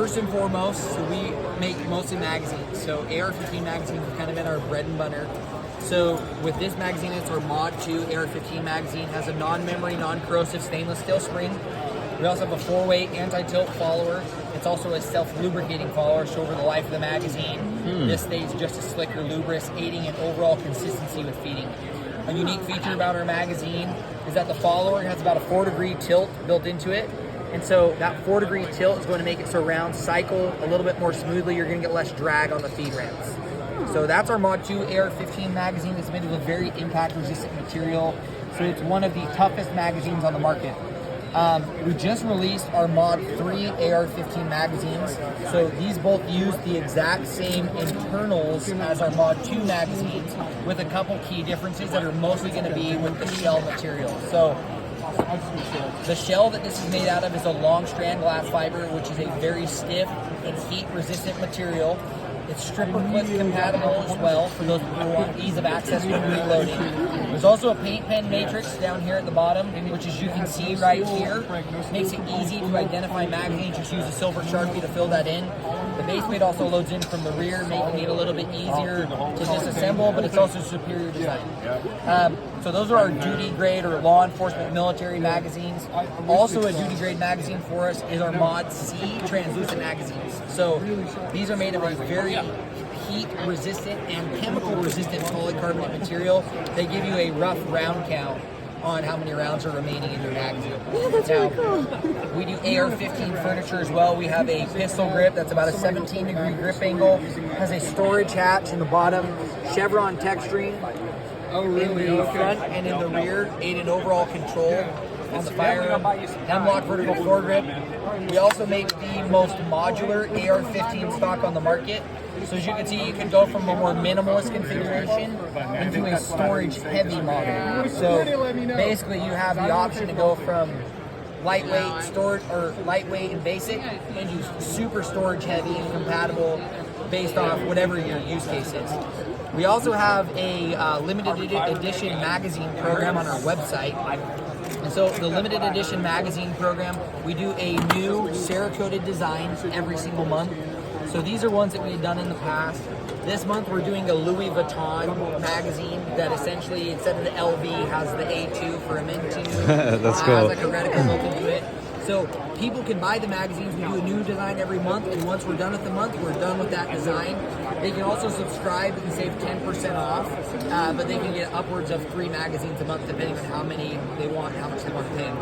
First and foremost, so we make mostly magazines. So AR-15 magazines have kind of been our bread and butter. So with this magazine, it's our Mod 2 AR-15 magazine. Has a non-memory, non-corrosive stainless steel spring. We also have a 4-way anti-tilt follower. It's also a self-lubricating follower, so over the life of the magazine, this stays just as slick or lubrous, aiding in overall consistency with feeding. A unique feature about our magazine is that the follower has about a 4-degree tilt built into it. And so that 4-degree tilt is going to make it so rounds cycle a little bit more smoothly. You're going to get less drag on the feed ramps. So that's our Mod 2 AR-15 magazine. It's made with very impact-resistant material. So it's one of the toughest magazines on the market. We just released our Mod 3 AR-15 magazines. So these both use the exact same internals as our Mod 2 magazines, with a couple key differences that are mostly going to be with the shell material. So the shell that this is made out of is a long strand glass fiber, which is a very stiff and heat resistant material. It's stripper clip compatible as well for those who want ease of access when reloading. There's also a paint pen matrix down here at the bottom, which, as you can see right here, makes it easy to identify magazines. Just use a silver sharpie to fill that in. The base plate also loads in from the rear, making it a little bit easier to disassemble, but it's also superior design. So those are our duty grade or law enforcement military magazines. Also a duty grade magazine for us is our Mod C translucent magazines. So these are made of a very heat resistant and chemical resistant polycarbonate material. They give you a rough round count on how many rounds are remaining in your magazine. Yeah, that's really cool. We do AR-15 furniture as well. We have a pistol grip that's about a 17-degree grip angle, has a storage hatch in the bottom, chevron texturing in the front and in the rear, aid in overall control on the firearm, hemlock vertical foregrip. We also make the most modular AR-15 stock on the market. So as you can see, you can go from a more minimalist configuration into a storage-heavy model. So basically, you have the option to go from lightweight storage or lightweight and basic into super storage-heavy and compatible based off whatever your use case is. We also have a limited edition magazine program on our website. And so the limited edition magazine program, we do a new Cerakoted design every single month. So these are ones that we had done in the past. This month we're doing a Louis Vuitton magazine that essentially, instead of the LV, has the A2 for a Min2. That's cool. Has like a reticle built into it. So people can buy the magazines. We do a new design every month, and once we're done with the month, we're done with that design. They can also subscribe and save 10% off, but they can get upwards of 3 magazines a month depending on how many they want and how much they want to pay.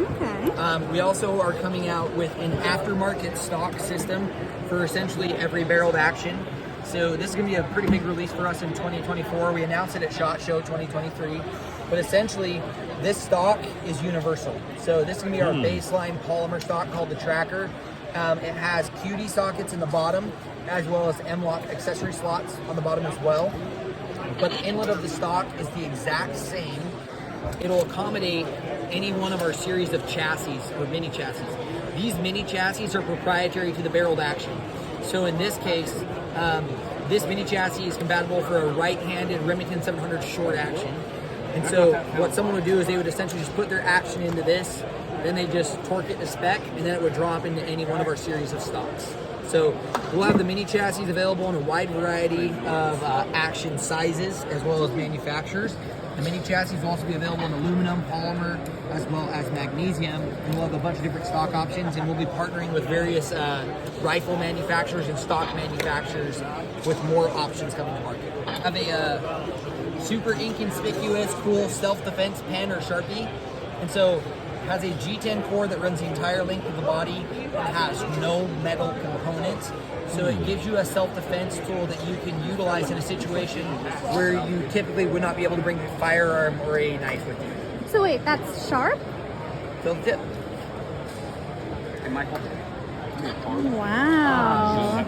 Okay. We also are coming out with an aftermarket stock system for essentially every barreled action. So this is going to be a pretty big release for us in 2024. We announced it at SHOT Show 2023. But essentially, this stock is universal. So this is going to be our baseline polymer stock called the Tracker. It has QD sockets in the bottom, as well as M-LOK accessory slots on the bottom as well. But the inlet of the stock is the exact same. It'll accommodate any one of our series of chassis or mini chassis. These mini chassis are proprietary to the barreled action. So in this case, this mini chassis is compatible for a right-handed Remington 700 short action. And so what someone would do is they would essentially just put their action into this, then they just torque it to spec, and then it would drop into any one of our series of stocks. So we'll have the mini chassis available in a wide variety of action sizes as well as manufacturers. The mini chassis will also be available in aluminum, polymer, as well as magnesium. And we'll have a bunch of different stock options, and we'll be partnering with various rifle manufacturers and stock manufacturers with more options coming to market. I have a super inconspicuous, cool self-defense pen or Sharpie. And so it has a G10 core that runs the entire length of the body. It has no metal components. So it gives you a self-defense tool that you can utilize in a situation where you typically would not be able to bring a firearm or a knife with you. So wait, that's sharp? Fill the tip. Wow.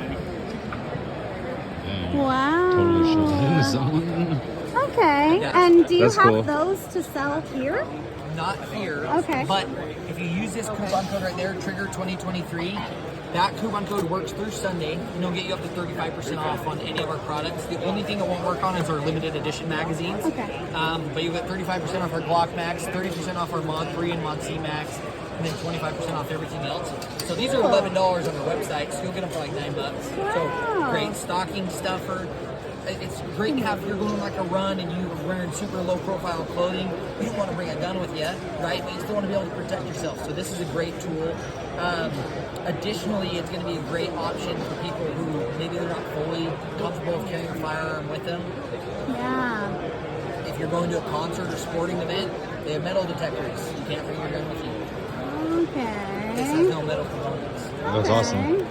Wow. Totally shows someone. Okay. Yes. And do you That's have cool. those to sell here? Not here. Okay. But if you use this coupon code right there, Trigger 2023, that coupon code works through Sunday, and it'll get you up to 35% off on any of our products. The only thing it won't work on is our limited edition magazines. Okay. But you'll get 35% off our Glock Max, 30% off our Mod 3 and Mod C Max, and then 25% off everything else. So these are $11 on their website, so you'll get them for like $9. So Wow. great stocking stuffer. It's great to have if you're going on like a run and you're wearing super low profile clothing. You don't want to bring a gun with you, right? But you still want to be able to protect yourself. So this is a great tool. Additionally, it's going to be a great option for people who maybe they're not fully comfortable with carrying a firearm with them. Yeah. If you're going to a concert or sporting event, they have metal detectors. You can't bring your gun with you. This has Okay. no metal components. That's awesome.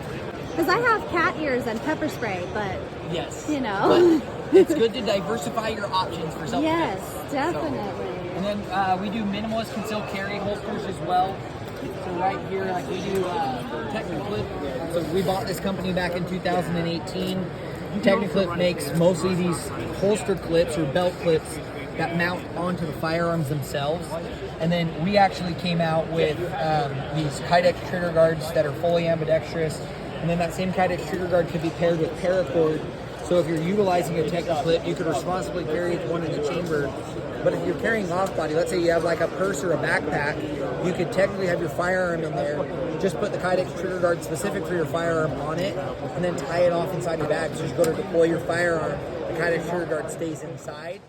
Because I have cat ears and pepper spray, but Yes. you know. But it's good to diversify your options for self-defense. Yes, definitely. And then we do minimalist concealed carry holsters as well. So right here, like we do Techniclip. So we bought this company back in 2018. Techniclip makes mostly these holster clips or belt clips that mount onto the firearms themselves. And then we actually came out with these Kydex trigger guards that are fully ambidextrous. And then that same Kydex trigger guard could be paired with paracord. So if you're utilizing a Techniclip, you could responsibly carry one in the chamber. But if you're carrying off body, let's say you have like a purse or a backpack, you could technically have your firearm in there. Just put the Kydex trigger guard specific for your firearm on it, and then tie it off inside your bag. So you go to deploy your firearm, the Kydex trigger guard stays inside.